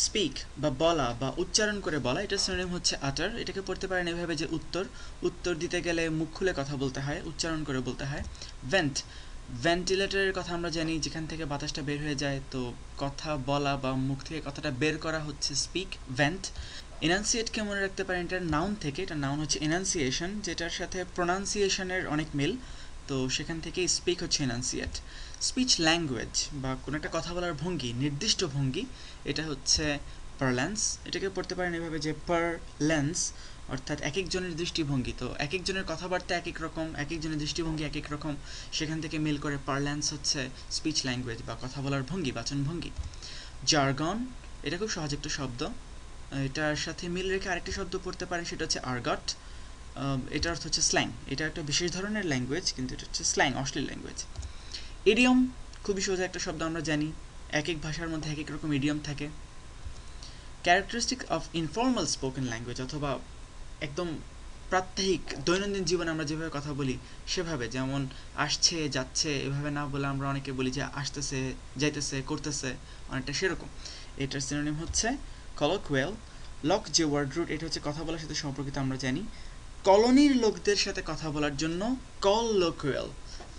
Speak বা বলা বা উচ্চারণ করে বলা, এটা সিনোনিম হচ্ছে আটার। এটাকে পড়তে পারেন এভাবে যে উত্তর, উত্তর দিতে গেলে মুখ খুলে কথা বলতে হয়, উচ্চারণ করে বলতে হয়। ভেন্ট, ভেন্টিলেটরের কথা আমরা জানি, যেখান থেকে বাতাসটা বের হয়ে যায়, তো কথা বলা বা মুখ থেকে কথাটা বের করা হচ্ছে স্পিক, ভেন্ট। এনান্সিয়েটকে মনে রাখতে পারেন এটার নাউন থেকে, এটা নাউন হচ্ছে এনান্সিয়েশন, যেটার সাথে প্রোনাউন্সিয়েশনের অনেক মিল, তো সেখান থেকে স্পিক হচ্ছে এনান্সিয়েট। স্পিচ ল্যাঙ্গুয়েজ বা কোনো একটা কথা বলার ভঙ্গি, নির্দিষ্ট ভঙ্গি, এটা হচ্ছে পারল্যান্স। এটাকে পড়তে পারেন এভাবে যে পারল্যান্স, অর্থাৎ এক একজনের দৃষ্টিভঙ্গি, তো এক একজনের কথাবার্তা এক এক রকম, এক একজনের দৃষ্টিভঙ্গি এক এক রকম, সেখান থেকে মিল করে পারল্যান্স হচ্ছে স্পিচ ল্যাঙ্গুয়েজ বা কথা বলার ভঙ্গি, বাচনভঙ্গি। জার্গন, এটা খুব সহজ একটা শব্দ, এটার সাথে মিল রেখে আরেকটি শব্দ পড়তে পারেন, সেটা হচ্ছে আর্গট। এটার অর্থ হচ্ছে স্ল্যাং, এটা একটা বিশেষ ধরনের ল্যাঙ্গুয়েজ, কিন্তু এটা হচ্ছে স্ল্যাং, অশ্লীল ল্যাঙ্গুয়েজ। ইডিয়ম, খুবই সোজা একটা শব্দ, আমরা জানি এক এক ভাষার মধ্যে এক এক রকম ইডিয়ম থাকে। Characteristic of informal spoken language, অথবা একদম প্রাত্যহিক দৈনন্দিন জীবনে আমরা যেভাবে কথা বলি সেভাবে, যেমন আসছে যাচ্ছে এভাবে না বলে আমরা অনেকে বলি যে আসতেছে যাইতেছে করতেছে, অনেকটা সেরকম। এটার সিনোনিম হচ্ছে কলোকুয়াল। লক যে ওয়ার্ড রুট, এটা হচ্ছে কথা বলার সাথে সম্পর্কিত, আমরা জানি কলোনির লোকদের সাথে কথা বলার জন্য কলোকুয়াল,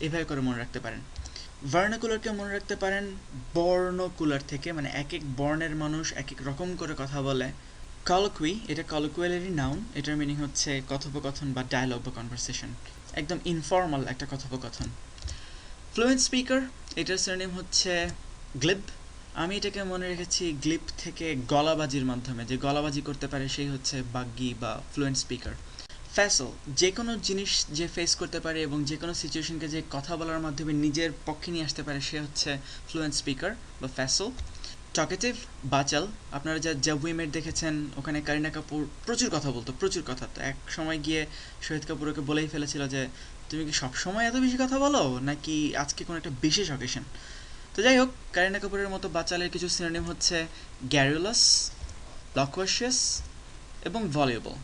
এভাবে করে মনে রাখতে পারেন। ভার্নাকুলারকে মনে রাখতে পারেন বর্ণকুলার থেকে, মানে এক এক বর্ণের মানুষ এক এক রকম করে কথা বলে। কলোকুই, এটা কলোকুয়ালেরই নাউন, এটার মিনিং হচ্ছে কথোপকথন বা ডায়ালগ বা কনভারসেশন, একদম ইনফর্মাল একটা কথোপকথন। ফ্লুয়েন্ট স্পিকার, এটার সিনোনিম হচ্ছে গ্লিব। আমি এটাকে মনে রেখেছি গ্লিপ থেকে গলাবাজির মাধ্যমে, যে গলাবাজি করতে পারে সেই হচ্ছে বাগ্যি বা ফ্লুয়েন্ট স্পিকার। ফ্যাসল, যে কোনো জিনিস যে ফেস করতে পারে এবং যে কোনো সিচুয়েশনকে যে কথা বলার মাধ্যমে নিজের পক্ষে নিয়ে আসতে পারে, সে হচ্ছে ফ্লুয়েন্ট স্পিকার বা ফ্যাসল। টকেটিভ, বাচাল, আপনারা যা উই মেট দেখেছেন, ওখানে কারিনা কাপুর প্রচুর কথা বলতো, প্রচুর কথা, তো এক সময় গিয়ে শহীদ কাপুরকে বলেই ফেলেছিল যে তুমি কি সবসময় এত বেশি কথা বলো, নাকি আজকে কোনো একটা বিশেষ অকেশন। তো যাই হোক, কারিনা কাপুরের মতো বাচালের কিছু সিনোনিম হচ্ছে গ্যারুলাস, লকুয়াশিয়াস এবং ভলিউবল।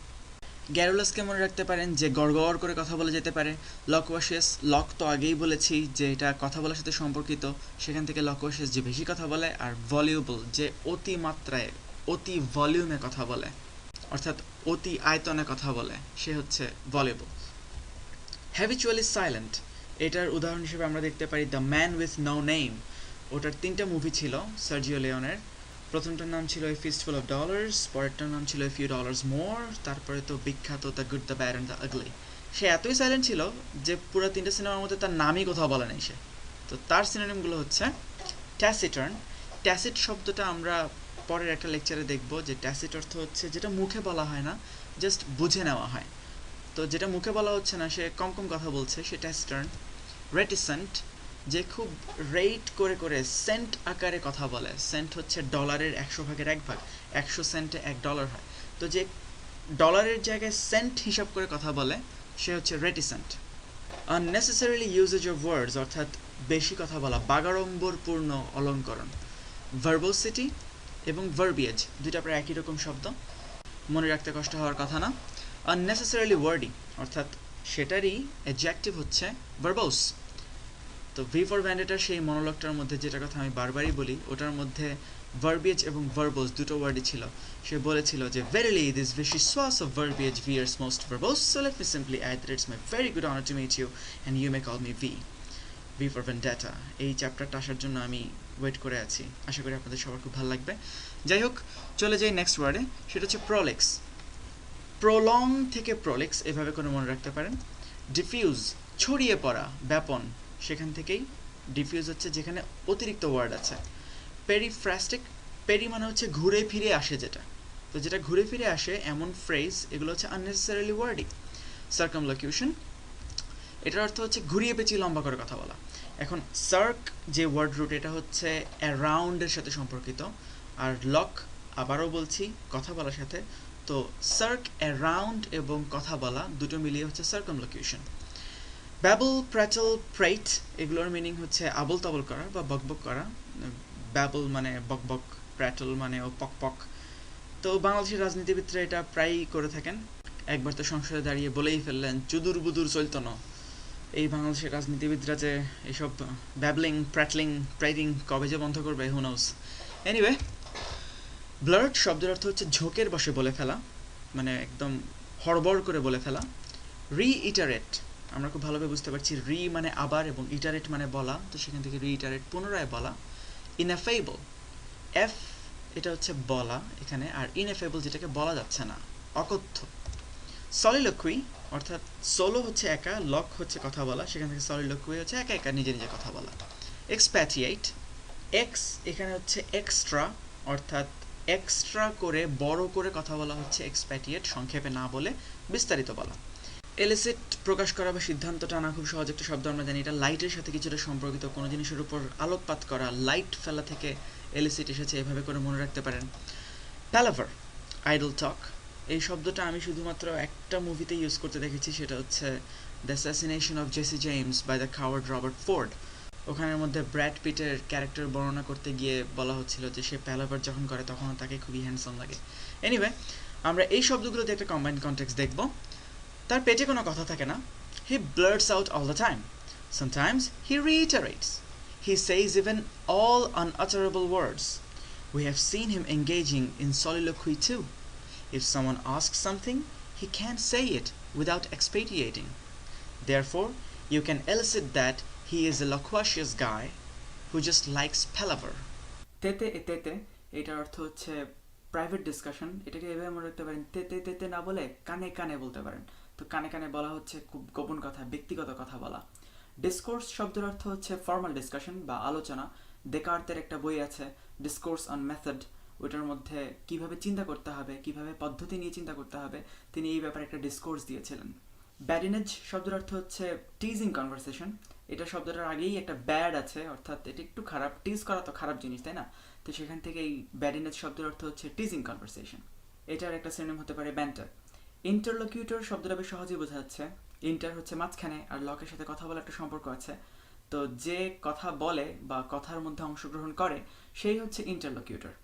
গ্যারুলাসকে মনে রাখতে পারেন যে গড়গড় করে কথা বলে যেতে পারে। লকওয়াশিয়াস, লক তো আগেই বলেছি যে এটা কথা বলার সাথে সম্পর্কিত, সেখান থেকে লকওয়াশিয়াস যে বেশি কথা বলে, আর ভলিউবল যে অতি মাত্রায় অতি ভলিউমে কথা বলে, অর্থাৎ অতি আয়তনে কথা বলে, সে হচ্ছে ভলিউবল। হ্যাবিচুয়ালি সাইলেন্ট, এটার উদাহরণ হিসেবে আমরা দেখতে পারি the man with no name, ওটার 3টা মুভি ছিল সার্জিও লিওনের। প্রথমটার নাম ছিল এ ফিস্টফুল অফ ডলার্স, পরেরটার নাম ছিল এ ফিউ ডলার্স মোর, তারপরে তো বিখ্যাত the good the bad and the ugly. সে এতই সাইলেন্ট ছিল যে পুরো 3টে সিনেমার মধ্যে তার নামই কোথাও বলে নাই সে। তো তার সিনোনিমগুলো হচ্ছে ট্যাসিটার্ন। ট্যাসিট শব্দটা আমরা পরের একটা লেকচারে দেখব, যে ট্যাসিট অর্থ হচ্ছে যেটা মুখে বলা হয় না, জাস্ট বুঝে নেওয়া হয়, তো যেটা মুখে বলা হচ্ছে না, সে কম কম কথা বলছে, সে ট্যাসিটার্ন। রেটিসেন্ট, যে খুব রেট করে করে সেন্ট আকারে কথা বলে, সেন্ট হচ্ছে ডলারের 100 ভাগের 1 ভাগ, 100 সেন্টে $1 হয়, তো যে ডলারের জায়গায় সেন্ট হিসাব করে কথা বলে সে হচ্ছে রেটিসেন্ট। আননেসেসারিলি ইউজেজ অফ ওয়ার্ডস, অর্থাৎ বেশি কথা বলা, বাগাড়ম্বরপূর্ণ অলঙ্করণ। ভার্বোসিটি এবং ভার্বিয়েজ, দুইটা প্রায় একই রকম শব্দ, মনে রাখতে কষ্ট হওয়ার কথা না। আননেসেসারিলি ওয়ার্ডি, অর্থাৎ সেটারই অ্যাডজেক্টিভ হচ্ছে ভার্বোস। তো ভি ফর ভ্যান্ডেটার সেই মনোলগটার মধ্যে যেটা কথা আমি বারবারই বলি, ওটার মধ্যে ভার্বিয়েজ এবং ভার্বোস দুটো ওয়ার্ডই ছিল। সে বলেছিল যে verily this vichyssoise of verbiage veers most verbose, so let me simply add that it's my very good honor to meet you and you may call me V for Vendetta। এই চ্যাপ্টারটা আসার জন্য আমি wait করে আছি, আশা করি আপনাদের সবার খুব ভালো লাগবে। যাই হোক, চলে যাই নেক্সট ওয়ার্ডে, সেটা হচ্ছে প্রোলেক্স। প্রলং থেকে প্রোলেক্স এভাবে করে মনে রাখতে পারেন। ডিফিউজ, ছড়িয়ে পড়া, ব্যাপন, সেখান থেকেই ডিফিউজ হচ্ছে যেখানে অতিরিক্ত ওয়ার্ড আছে। পেরিফ্রাস্টিক, পেরি মানে হচ্ছে ঘুরে ফিরে আসে যেটা, তো যেটা ঘুরে ফিরে আসে এমন ফ্রেজ, এগুলো হচ্ছে আননেসেসারিলি ওয়ার্ডি। সার্কামলোকিউশন, এটার অর্থ হচ্ছে ঘুরিয়ে পেঁচিয়ে লম্বা করে কথা বলা। এখন সার্ক যে ওয়ার্ড রুট, এটা হচ্ছে অ্যারাউন্ডের সাথে সম্পর্কিত, আর লক আবারও বলছি কথা বলার সাথে, তো সার্ক অ্যারাউন্ড এবং কথা বলা দুটো মিলিয়ে হচ্ছে সার্কামলোকিউশন। ব্যাবল, প্র্যাটল, প্রেট, এগুলোর মিনিং হচ্ছে আবল তাবল করা বা বকবক করা। ব্যাবল মানে বকবক, প্র্যাটল মানে ও পক পক। তো বাংলাদেশের রাজনীতিবিদরা এটা প্রায়ই করে থাকেন। একবার তো সংসদে দাঁড়িয়ে বলেই ফেললেন চুদুর বুদুর চলতো না। এই বাংলাদেশের রাজনীতিবিদরা যে এইসব ব্যাবলিং, প্র্যাটলিং, প্রেটিং কবে যে বন্ধ করবে, হু নোস। এনিওয়ে, ব্লার্ট শব্দের অর্থ হচ্ছে ঝোঁকের বশে বলে ফেলা, মানে একদম হড়বড় করে বলে ফেলা। রিইটারেট, আমরা খুব ভালোভাবে বুঝতে পারছি রি মানে আবার এবং ইটারেট মানে বলা, তো সেখান থেকে রিইটারেট পুনরায় বলা। ইনএফেবল, এফ এটা হচ্ছে বলা এখানে, আর ইনএফেবল যেটাকে বলা যাচ্ছে না, অকথ্য। সলিলোকুই অর্থাৎ সোলো হচ্ছে একা, লক হচ্ছে কথা বলা, সেখান থেকে সলিলোকুই হচ্ছে একা একা নিজে নিজে কথা বলা। এক্সপ্যাটিয়েট, এক্স এখানে হচ্ছে এক্সট্রা, অর্থাৎ এক্সট্রা করে বড় করে কথা বলা হচ্ছে এক্সপ্যাটিয়েট, সংক্ষেপে না বলে বিস্তারিত বলা। এলিসিট প্রকাশ করা বা সিদ্ধান্ত টানা, খুব সহজ একটা শব্দ, আমরা জানি এটা লাইটের সাথে কিছুটা সম্পর্কিত, কোনো জিনিসের উপর আলোকপাত করা, লাইট ফেলা থেকে এলিসিট এসেছে, এভাবে করে মনে রাখতে পারেন। প্যালাভার, আইডল টক, এই শব্দটা আমি শুধুমাত্র একটা মুভিতে ইউজ করতে দেখেছি, সেটা হচ্ছে the assassination of Jesse James by the coward Robert Ford. ওখানের মধ্যে ব্র্যাড পিটের ক্যারেক্টার বর্ণনা করতে গিয়ে বলা হচ্ছিল যে সে প্যালাভার যখন করে তখন তাকে খুবই হ্যান্ডসাম লাগে। এনিওয়ে, আমরা এই শব্দগুলোতে একটা কম্বাইন্ড কনটেক্সট দেখব। তার পেটে কোনো কথা থাকে না। হি blurts out all the time. Sometimes he reiterates. He says even all unutterable words. We have seen him engaging in soliloquy too. If someone asks something, he can't say it without expatiating. Therefore, you can elicit that he is a loquacious guy who just likes palaver. তেতে তেতে এটার অর্থ হচ্ছে private discussion, এটাকে এভাবে মনে রাখতে পারেন, তেতে তেতে না বলে কানে কানে বলতে পারেন। তো কানে কানে বলা হচ্ছে খুব গোপন কথা, ব্যক্তিগত কথা বলা। ডিসকোর্স শব্দের অর্থ হচ্ছে ফর্মাল ডিসকাশন বা আলোচনা। দেকার্তের একটা বই আছে ডিসকোর্স অন মেথড, ওইটার মধ্যে কিভাবে চিন্তা করতে হবে, কিভাবে পদ্ধতি নিয়ে চিন্তা করতে হবে, তিনি এই ব্যাপারে একটা ডিসকোর্স দিয়েছিলেন। ব্যাডিনেজ শব্দের অর্থ হচ্ছে টিজিং কনভারসেশন। এটা শব্দটার আগেই একটা ব্যাড আছে, অর্থাৎ এটা একটু খারাপ, টিজ করা তো খারাপ জিনিস তাই না, তো সেখান থেকে এই ব্যাডিনেজ শব্দের অর্থ হচ্ছে টিজিং কনভারসেশন। এটার একটা সিনোনিম হতে পারে ব্যান্টার। ইন্টারলোকিউটর শব্দটা বেশ সহজেই বোঝা যাচ্ছে, ইন্টার হচ্ছে মাঝখানে আর লকের সাথে কথা বলার একটা সম্পর্ক আছে, তো যে কথা বলে বা কথার মধ্যে অংশগ্রহণ করে সেই হচ্ছে ইন্টারলোকিউটর।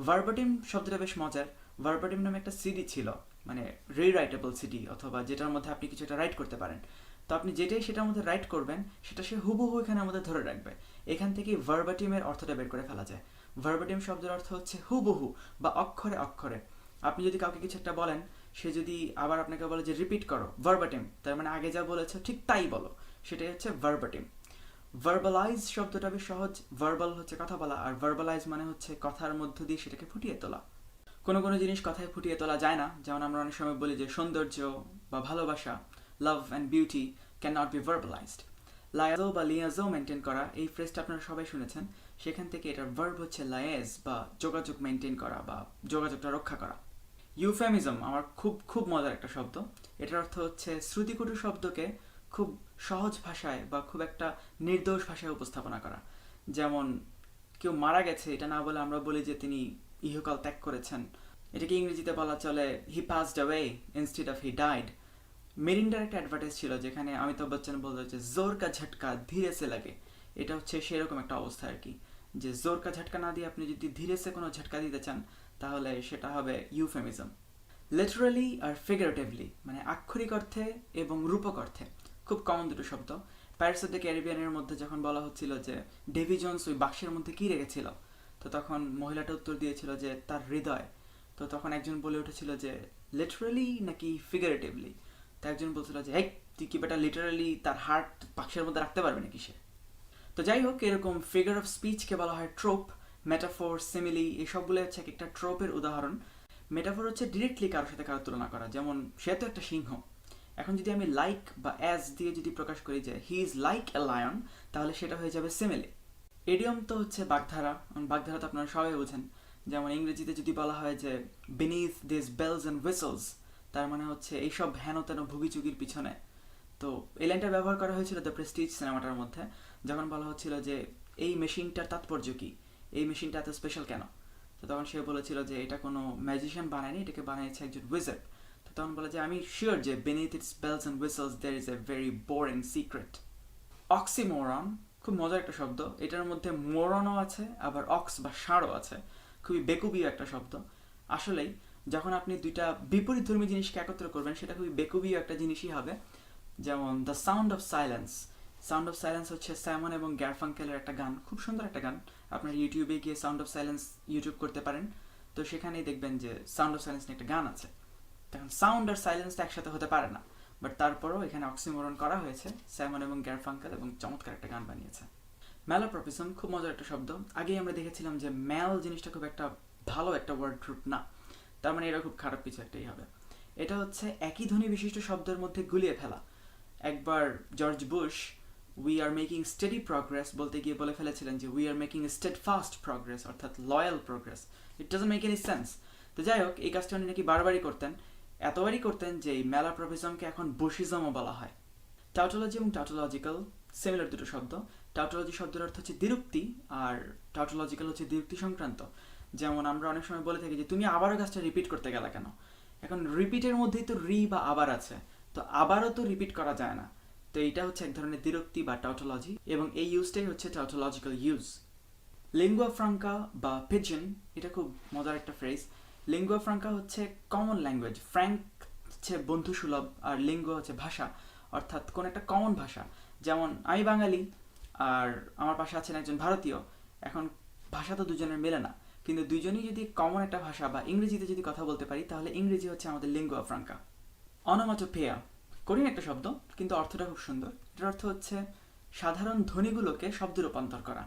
ভার্বাটিম শব্দটা বেশ মজার। ভার্বাটিম নামে একটা সিডি ছিল, মানে রিরাইটেবল সিডি, অথবা যেটার মধ্যে আপনি কিছু একটা রাইট করতে পারেন। তো আপনি যেটাই সেটার মধ্যে রাইট করবেন সেটা সে হুবহু এখানের মধ্যে ধরে রাখবে। এখান থেকে ভার্বাটিমের অর্থটা বের করে ফেলা যায়। ভার্বাটিম শব্দের অর্থ হচ্ছে হুবহু বা অক্ষরে অক্ষরে। আপনি যদি কাউকে কিছু একটা বলেন, সে যদি আবার আপনাকে বলে যে রিপিট করো ভার্বাটিম, তার মানে আগে যা বলেছো ঠিক তাই বলো, সেটাই হচ্ছে ভার্বাটিম। ভার্বালাইজ শব্দটা বেশ সহজ। ভার্বাল হচ্ছে কথা বলা, আর ভার্বালাইজ মানে হচ্ছে কথার মধ্য দিয়ে সেটাকে ফুটিয়ে তোলা। কোনো কোনো জিনিস কথায় ফুটিয়ে তোলা যায় না, যেমন আমরা অনেক সময় বলি যে সৌন্দর্য বা ভালোবাসা, love and beauty can not be verbalized. Liaison বা লিয়াজো মেনটেন করা, এই ফ্রেজটা আপনারা সবাই শুনেছেন, সেখান থেকে এটার ভার্ব হচ্ছে লায়েজ বা যোগাযোগ মেনটেন করা বা যোগাযোগটা রক্ষা করা। ইউফেমিজম আমার খুব খুব মজার একটা শব্দ। এটার অর্থ হচ্ছে শ্রুতিকটু শব্দকে খুব সহজ ভাষায় বা খুব একটা নির্দোষ ভাষায় উপস্থাপনা করা। যেমন কেউ মারা গেছে এটা না বলে আমরা বলি যে তিনি ইহকাল ত্যাগ করেছেন, এটাকে ইংরেজিতে বলা চলে he passed away instead of he died. মেরিন্ডার একটা অ্যাডভার্টাইজ ছিল যেখানে অমিতাভ বচ্চন বলতো যে জোর কা ঝটকা ধীরে সে লাগে, এটা হচ্ছে সেরকম একটা অবস্থা আর কি, যে জোর কা ঝটকা না দিয়ে আপনি যদি ধীরে সে কোনো ঝটকা দিতে চান তাহলে সেটা হবে ইউফেমিজম। লিটারালি আর ফিগারেটিভলি, মানে আক্ষরিক অর্থে এবং রূপক অর্থে, খুব কমন দুটো শব্দ। পাইরেটস অফ দ্য ক্যারিবিয়ানের মধ্যে যখন বলা হচ্ছিল যে ডেভি জোন্স ওই বাক্সের মধ্যে কী রেখেছিল, তো তখন মহিলাটা উত্তর দিয়েছিল যে তার হৃদয়। তো তখন একজন বলে উঠেছিল যে লিটারালি নাকি ফিগারেটিভলি, তো একজন বলছিল যে এই তুই কি বেটা লিটারালি তার হার্ট বাক্সের মধ্যে রাখতে পারবে নাকি সে। তো যাই হোক, এরকম ফিগার অফ স্পিচকে বলা হয় ট্রোপ। মেটাফোর, সিমিলি, এই সবগুলো হচ্ছে একটা ট্রোপের উদাহরণ। মেটাফোর হচ্ছে ডিরেক্টলি কারোর সাথে কারোর তুলনা করা, যেমন সে তো একটা সিংহ, এখন যদি আমি লাইক বা অ্যাজ দিয়ে যদি প্রকাশ করি যে he is like a lion, তাহলে সেটা হয়ে যাবে সিমিলি। এডিয়ম তো হচ্ছে বাগধারা, বাগধারা তো আপনারা সবাই বোঝেন। যেমন ইংরেজিতে যদি বলা হয় যে বিনিথ দিস বেলস অ্যান্ড হুইসলস, তার মানে হচ্ছে এইসব হেন তেন ভুগিচুগির পিছনে। তো এই লাইনটা ব্যবহার করা হয়েছিল দ্য প্রেস্টিজ সিনেমাটার মধ্যে, যখন বলা হচ্ছিল যে এই মেশিনটার তাৎপর্য কী, এই মেশিনটা এত স্পেশাল কেন। তো তখন সে বলেছিল যে এটা কোনো ম্যাজিশিয়ান বানায়নি, এটাকে বানিয়েছে একজন উইজার্ড। তো তখন বলে যে আমি শিওর যে beneath its bells and whistles there is a very boring secret. Oxymoron, খুব মজার একটা শব্দ। এটার মধ্যে মোরনও আছে আবার অক্স বা ষাঁড়ও আছে, খুবই বেকুবীয় একটা শব্দ। আসলেই যখন আপনি দুইটা বিপরীতধর্মী জিনিসকে একত্র করবেন সেটা খুবই বেকুবীয় একটা জিনিসই হবে। যেমন the sound of silence. Sound of silence হচ্ছে সাইমন এবং গ্যারফাঙ্কেলের একটা গান, খুব সুন্দর একটা গান। আপনার ইউটিউবে গিয়ে সাউন্ড অফ সাইলেন্স ইউটিউব করতে পারেন, তো সেখানেই দেখবেন যে সাউন্ড অফ সাইলেন্স নিয়ে একটা গান আছে। তখন সাউন্ড আর সাইলেন্স একসাথে হতে পারে না, বাট তারপরেও এখানে অক্সিমোরন করা হয়েছে। সাইমন এবং গ্যারফাঙ্কেল এবং চমৎকার একটা গান বানিয়েছে। ম্যালোপ্রপিজম খুব মজার একটা শব্দ। আগেই আমরা দেখেছিলাম যে ম্যাল জিনিসটা খুব একটা ভালো একটা ওয়ার্ড গ্রুপ না, তার মানে এটা খুব খারাপ কিছু একটাই হবে। এটা হচ্ছে একই ধ্বনি বিশিষ্ট শব্দের মধ্যে গুলিয়ে ফেলা। একবার George Bush we are making steady progress বলতে গিয়ে বলে ফেলেছিলেন যে we are making steadfast progress, অর্থাৎ loyal progress. It doesn't make any sense. তো যাই হোক, এই কাজটা উনি নাকি বারবারই করতেন, এতবারই করতেন যে এই ম্যালাপ্রপিজমকে এখন বুশিজমও বলা হয়। টাউটোলজি এবং টাউটোলজিক্যাল সিমিলার দুটো শব্দ। টাউটোলজি শব্দের অর্থ হচ্ছে দ্বিরুক্তি, আর টাউটোলজিক্যাল হচ্ছে দ্বিরুক্তি সংক্রান্ত। যেমন আমরা অনেক সময় বলে থাকি যে তুমি আবারও কাজটা রিপিট করতে গেলা কেন। এখন রিপিটের মধ্যেই তো রি বা আবার আছে, তো আবারও তো রিপিট করা যায় না। তো এইটা হচ্ছে এক ধরনের দ্বিরুক্তি বা টাউটোলজি, এবং এই ইউজটাই হচ্ছে টাউটোলজিক্যাল ইউজ। লিঙ্গুয়া ফ্রাঙ্কা বা পিজন, এটা খুব মজার একটা ফ্রেজ। লিঙ্গুয়া ফ্রাঙ্কা হচ্ছে কমন ল্যাঙ্গুয়েজ। ফ্র্যাঙ্ক হচ্ছে বন্ধুসুলভ, আর লিঙ্গুয়া হচ্ছে ভাষা, অর্থাৎ কোন একটা কমন ভাষা। যেমন আমি বাঙালি আর আমার পাশে আছেন একজন ভারতীয়, এখন ভাষা তো দুজনের মেলে না, কিন্তু দুজনেই যদি কমন একটা ভাষা বা ইংরেজিতে যদি কথা বলতে পারি, তাহলে ইংরেজি হচ্ছে আমাদের লিঙ্গুয়া ফ্রাঙ্কা। অনোমাটোপেয়া কঠিন একটা শব্দ, কিন্তু অর্থটা খুব সুন্দর। এটার অর্থ হচ্ছে সাধারণ ধ্বনিগুলোকে শব্দে রূপান্তর করা।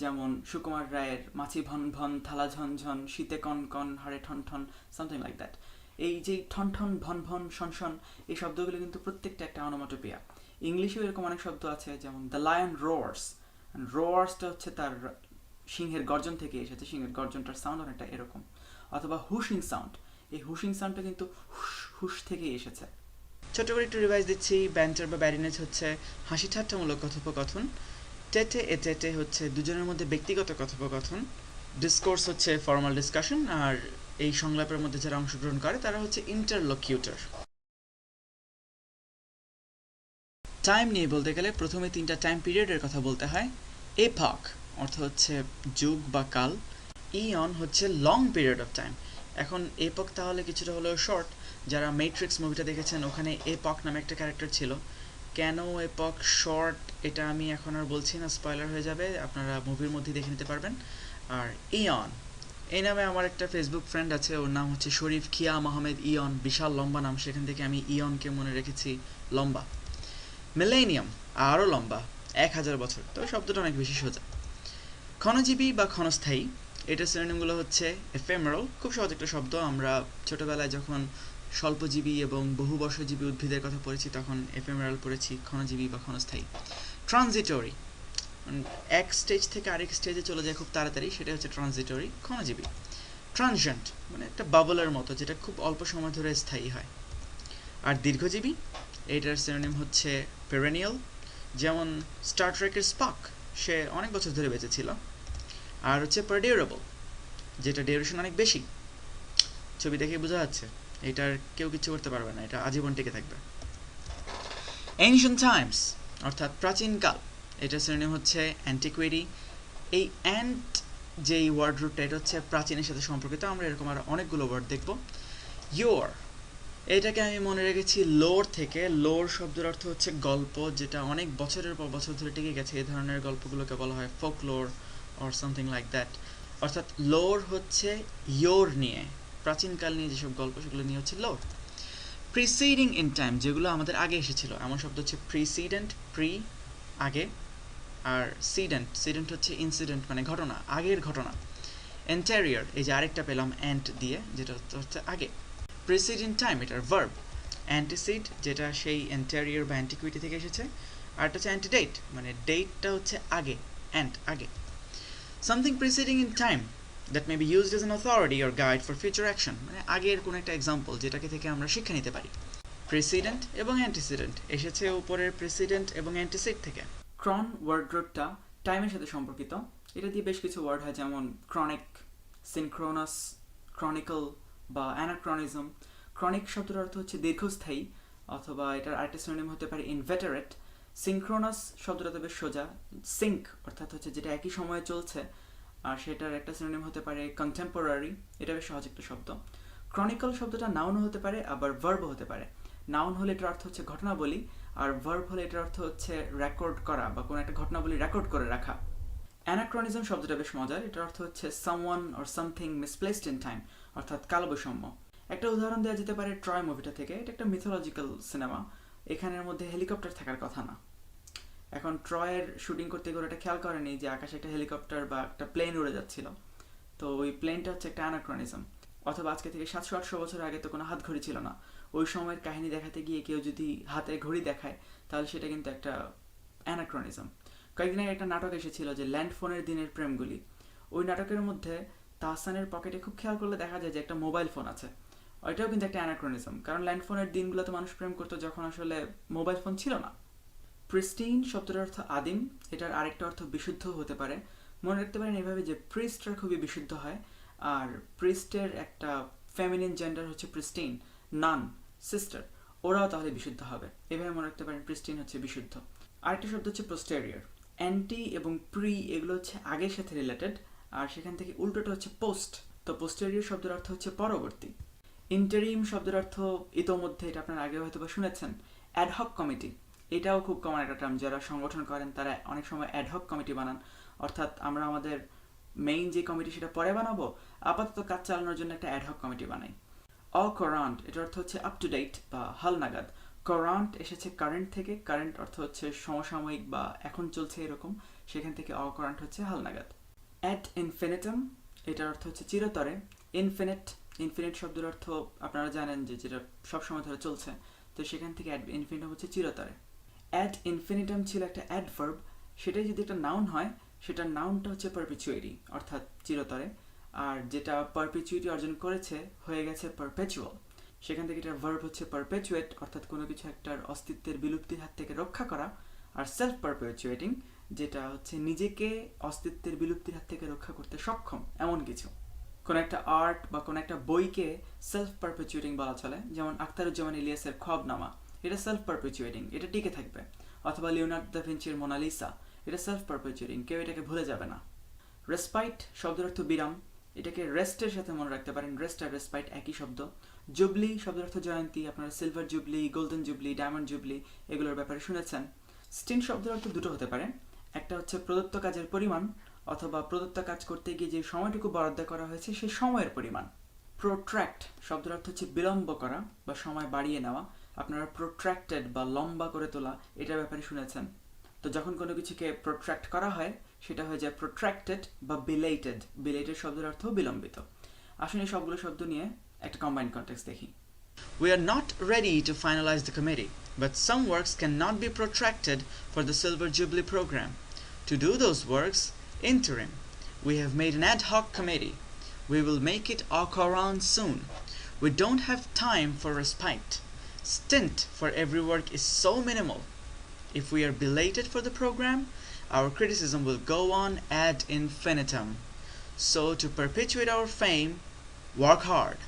যেমন সুকুমার রায়ের মাছি ভন ভন, থালা ঝন ঝন, শীতে কন কন, হাড়ে ঠন ঠন, সামথিং লাইক দ্যাট। এই যে ঠন ঠন, ভন ভন, শন শন, এই শব্দগুলো কিন্তু প্রত্যেকটা একটা অনোমাটোপেয়া। ইংলিশেও এরকম অনেক শব্দ আছে, যেমন দ্য লায়ন রোয়ার্স। রোয়ার্সটা হচ্ছে তার সিংহের গর্জন থেকে এসেছে, সিংহের গর্জনটার সাউন্ড অনেকটা এরকম। অথবা হুশিং সাউন্ড, এই হুশিং সাউন্ডটা কিন্তু হুশ হুশ থেকেই এসেছে। ছোট করে একটু রিভাইজ দিচ্ছি। ব্যান্টার বা ব্যারিনেজ হচ্ছে হাসি ঠাট্টামূলক কথোপকথন। টেটে এ টেটে হচ্ছে দুজনের মধ্যে ব্যক্তিগত কথোপকথন। ডিসকোর্স হচ্ছে ফর্মাল ডিসকাশন, আর এই সংলাপের মধ্যে যারা অংশগ্রহণ করে তারা হচ্ছে ইন্টারলকিউটর। টাইম নিয়ে বলতে গেলে প্রথমে 3টা টাইম পিরিয়ডের কথা বলতে হয়। এপক অর্থ হচ্ছে যুগ বা কাল। ইয়ন হচ্ছে লং পিরিয়ড অফ টাইম। এখন এপক তাহলে কিছুটা হলেও শর্ট। যারা ম্যাট্রিক্স মুভিটা দেখেছেন, ওখানে এপক নামে একটা ক্যারেক্টার ছিল। কেন এপক শর্ট এটা আমি এখন আর বলছি না, স্পয়লার হয়ে যাবে, আপনারা মুভির মধ্যেই দেখে নিতে পারবেন। আর ইয়ন, এই নামে আমার একটা ফেসবুক ফ্রেন্ড আছে, ওর নাম হচ্ছে শরীফ খিয়া আহমেদ ইয়ন, বিশাল লম্বা নাম, সেখান থেকে আমি ইয়নকে মনে রেখেছি লম্বা। মিলেনিয়াম আরও লম্বা, 1000 বছর, তবে শব্দটা অনেক বেশি সোজা। ক্ষণজীবী বা ক্ষণস্থায়ী, এটার সিনোনিমগুলো হচ্ছে এফেমেরাল, খুব সহজ একটা শব্দ। আমরা ছোটবেলায় যখন স্বল্পজীবী এবং বহুবর্ষজীবী উদ্ভিদের কথা পড়েছি, তখন এফেমেরাল পড়েছি, ক্ষণজীবী বা ক্ষণস্থায়ী। ট্রানজিটরি, এক স্টেজ থেকে আরেক স্টেজে চলে যায় খুব তাড়াতাড়ি, সেটা হচ্ছে ট্রানজিটরি, ক্ষণজীবী। ট্রানজিয়েন্ট মানে একটা বাবলের মতো, যেটা খুব অল্প সময় ধরে স্থায়ী হয়। আর দীর্ঘজীবী, এইটার সিনোনিম হচ্ছে পেরেনিয়াল। যেমন স্টার ট্রেকের স্পাক, সে অনেক বছর ধরে বেঁচে ছিল। আর হচ্ছে পারডিউরেবল, যেটা ডিউরেশন অনেক বেশি। ছবি দেখে বোঝা যাচ্ছে এটার কেউ কিছু করতে পারবে না, এটা আজীবন টিকে থাকবে। এনশিয়েন্ট টাইমস অর্থাৎ প্রাচীনকাল, এটার সিনোনিম হচ্ছে অ্যান্টিকুইটি। এই অ্যান্ট যেই ওয়ার্ড রুটটা, এটা হচ্ছে প্রাচীনের সাথে সম্পর্কিত। আমরা এরকম আরও অনেকগুলো ওয়ার্ড দেখব। ইয়োর, এটাকে আমি মনে রেখেছি লোর থেকে। লোর শব্দের অর্থ হচ্ছে গল্প, যেটা অনেক বছরের পর বছর ধরে টিকে গেছে। এই ধরনের গল্পগুলোকে বলা হয় folklore or something like that. অর্থাৎ লোর হচ্ছে ইয়োর নিয়ে, প্রাচীনকাল নিয়ে যেসব গল্প, সেগুলো নিয়ে হচ্ছে লোর। প্রিসিডিং ইন টাইম, যেগুলো আমাদের আগে এসেছিল, এমন শব্দ হচ্ছে প্রিসিডেন্ট, প্রি আগে, আর সিডেন্ট, সিডেন্ট হচ্ছে ইনসিডেন্ট মানে ঘটনা, আগের ঘটনা। এন্টেরিয়র, এই যে আরেকটা পেলাম অ্যান্ট দিয়ে, যেটা হচ্ছে আগে। প্রিসিড ইন টাইম, এটার ভার্ব। অ্যান্টিসিড, যেটা সেই এন্টেরিয়র বা অ্যান্টিকুইটি থেকে এসেছে। আর এটা হচ্ছে অ্যান্টিডেট, মানে ডেটটা হচ্ছে আগে, অ্যান্ট আগে। Something preceding in time that may be used as an authority or guide for future action, মানে আগের কোনো একটা এক্সাম্পল যেটাকে থেকে আমরা শিক্ষা নিতে পারি। প্রেসিডেন্ট এবং অ্যান্টিসিডেন্ট এসেছে উপরের প্রেসিডেন্ট এবং অ্যান্টিসিড থেকে। ক্রন ওয়ার্ড রুটটা টাইমের সাথে সম্পর্কিত। এটা দিয়ে বেশ কিছু ওয়ার্ড হয়, যেমন ক্রনিক, সিনক্রোনাস, ক্রনিকল বা অ্যানাক্রনিজম। ক্রনিক শব্দের অর্থ হচ্ছে দীর্ঘস্থায়ী, অথবা এটার আরেকটা সিনোনিম হতে পারে ইনভেটারেট। সিনক্রোনাস শব্দটা তো বেশ সোজা, সিঙ্ক অর্থাৎ হচ্ছে যেটা একই সময়ে চলছে, আর সেটার একটা সিনোনিম হতে পারে কন্টেম্পোরারি, এটা বেশ সহজ একটা শব্দ। ক্রনিকল শব্দটা নাউনও হতে পারে, আবার ভার্বও হতে পারে। নাউন হলে এটার অর্থ হচ্ছে ঘটনাবলী, আর ভার্ব হলে এটার অর্থ হচ্ছে রেকর্ড করা বা কোনো একটা ঘটনাবলী রেকর্ড করে রাখা। অ্যানাক্রনিজম শব্দটা বেশ মজার, এটার অর্থ হচ্ছে someone or something misplaced in time, অর্থাৎ কালবৈষম্য। একটা উদাহরণ দেওয়া যেতে পারে ট্রয় মুভিটা থেকে। এটা একটা মিথোলজিক্যাল সিনেমা, এখানের মধ্যে হেলিকপ্টার থাকার কথা না। এখন ট্রয়ের শুটিং করতে গিয়ে এটা খেয়াল করেনি যে আকাশে একটা হেলিকপ্টার বা একটা প্লেন উড়ে যাচ্ছিল, তো ওই প্লেনটা হচ্ছে একটা অ্যানাক্রনিজম। অথবা আজকে থেকে 700-800 বছর আগে তো কোনো হাত ঘড়ি ছিল না, ওই সময়ের কাহিনী দেখাতে গিয়ে কেউ যদি হাতে ঘড়ি দেখায় তাহলে সেটা কিন্তু একটা অ্যানাক্রনিজম। কয়েকদিন আগে একটা নাটক এসেছিল যে ল্যান্ড ফোনের দিনের প্রেমগুলি। ওই নাটকের মধ্যে তাহসানের পকেটে খুব খেয়াল করলে দেখা যায় যে একটা মোবাইল ফোন আছে। ওইটাও কিন্তু একটা অ্যানাক্রনিজম, কারণ ল্যান্ড ফোনের দিনগুলোতে মানুষ প্রেম করতো যখন আসলে মোবাইল ফোন ছিল না। প্রিস্টিন শব্দটার অর্থ আদিম, এটার আরেকটা অর্থ বিশুদ্ধ হতে পারে। মনে রাখতে পারেন এভাবে যে প্রিস্টরা খুবই বিশুদ্ধ হয়, আর প্রিস্টের একটা ফেমিনিন জেন্ডার হচ্ছে প্রিস্টিন, নান, সিস্টার, ওরাও তাহলে বিশুদ্ধ হবে। এভাবে মনে রাখতে পারেন প্রিস্টিন হচ্ছে বিশুদ্ধ। আরেকটা শব্দ হচ্ছে পোস্টেরিয়র। অ্যান্টি এবং প্রি এগুলো হচ্ছে আগের সাথে রিলেটেড, আর সেখান থেকে উল্টোটা হচ্ছে পোস্ট। তো পোস্টেরিয়র শব্দের অর্থ হচ্ছে পরবর্তী। ইন্টারিম শব্দের অর্থ ইতোমধ্যে, এটা আপনারা আগে হয়তো বা শুনেছেন, অ্যাডহক কমিটি। এটাও খুব কমন একটা টার্ম, যারা সংগঠন করেন তারা অনেক সময় অ্যাডহক কমিটি বানান, অর্থাৎ আমরা আমাদের মেইন যে কমিটি সেটা পরে বানাবো, আপাতত কাজ চালানোর জন্য একটা অ্যাডহক কমিটি বানাই। অকারেন্ট এটার অর্থ হচ্ছে আপ টু ডেট বা হালনাগাদ। কারেন্ট এসেছে কারেন্ট থেকে, কারেন্ট অর্থ হচ্ছে সমসাময়িক বা এখন চলছে এরকম, সেখান থেকে অকারেন্ট হচ্ছে হালনাগাদ। অ্যাট ইনফিনিটাম এটার অর্থ হচ্ছে চিরতরে। ইনফিনিট, ইনফিনিট শব্দের অর্থ আপনারা জানেন যে যেটা সবসময় ধরে চলছে, তো সেখান থেকে অ্যাট ইনফিনিটাম হচ্ছে চিরতরে। অ্যাট ইনফিনিটাম ছিল একটা অ্যাডভার্ব, সেটাই যদি একটা নাউন হয় সেটার নাউনটা হচ্ছে পারপিচুইটি অর্থাৎ চিরতরে, আর যেটা পারপিচুইটি অর্জন করেছে হয়ে গেছে পারপেচুয়াল। সেখান থেকে এটার ভার্ব হচ্ছে পারপেচুয়েট, অর্থাৎ কোনো কিছু একটার অস্তিত্বের বিলুপ্তির হাত থেকে রক্ষা করা। আর সেলফ পারপেচুয়েটিং যেটা হচ্ছে নিজেকে অস্তিত্বের বিলুপ্তির হাত থেকে রক্ষা করতে সক্ষম এমন কিছু। কোনো একটা আর্ট বা কোনো একটা বইকে সেলফ পারপেচুয়েটিং বলা চলে, যেমন আখতারুজ্জামান ইলিয়াসের খোয়াবনামা, এটা সেলফ পারপেচুয়েটিং, এটা টিকে থাকবে। অথবা লিওনার্দো দা ভিঞ্চির মোনালিসা, এটা সেলফ পারপেচুয়েটিং, কেউ এটাকে ভুলে যাবে না। রেসপাইট শব্দের অর্থ বিরাম, এটাকে রেস্টের সাথে মনে রাখতে পারেন, রেস্ট আর রেসপাইট একই শব্দ। জুবলি শব্দের অর্থ জয়ন্তী, আপনারা silver jubilee, golden jubilee, diamond jubilee এগুলোর ব্যাপারে শুনেছেন। স্টিন্ট শব্দের অর্থ দুটো হতে পারে, একটা হচ্ছে প্রদত্ত কাজের পরিমাণ, অথবা প্রদত্ত কাজ করতে গিয়ে যে সময়টুকু বরাদ্দ করা হয়েছে সেই সময়ের পরিমাণ। প্রোট্র্যাক্ট শব্দের অর্থ হচ্ছে বিলম্ব করা বা সময় বাড়িয়ে নেওয়া, আপনারা প্রোট্র্যাক্টেড বা লম্বা করে তোলা এটার ব্যাপারে শুনেছেন। তো যখন কোনো কিছুকে প্রোট্র্যাক্ট করা হয় সেটা হয়ে যায় প্রোট্র্যাক্টেড বা বিলেটেড। বিলেটেড শব্দের অর্থ বিলম্বিত। আসলে এই সবগুলো শব্দ নিয়ে একটা কম্বাইন্ড কনটেক্সট দেখি। We are not ready to finalize the committee, but some works cannot be protracted for the Silver Jubilee program. To do those works, interim, we have made an ad hoc committee. We will make it au courant soon. We don't have time for respite. Stint for every work is so minimal. If we are belated for the program, our criticism will go on ad infinitum. So to perpetuate our fame, work hard.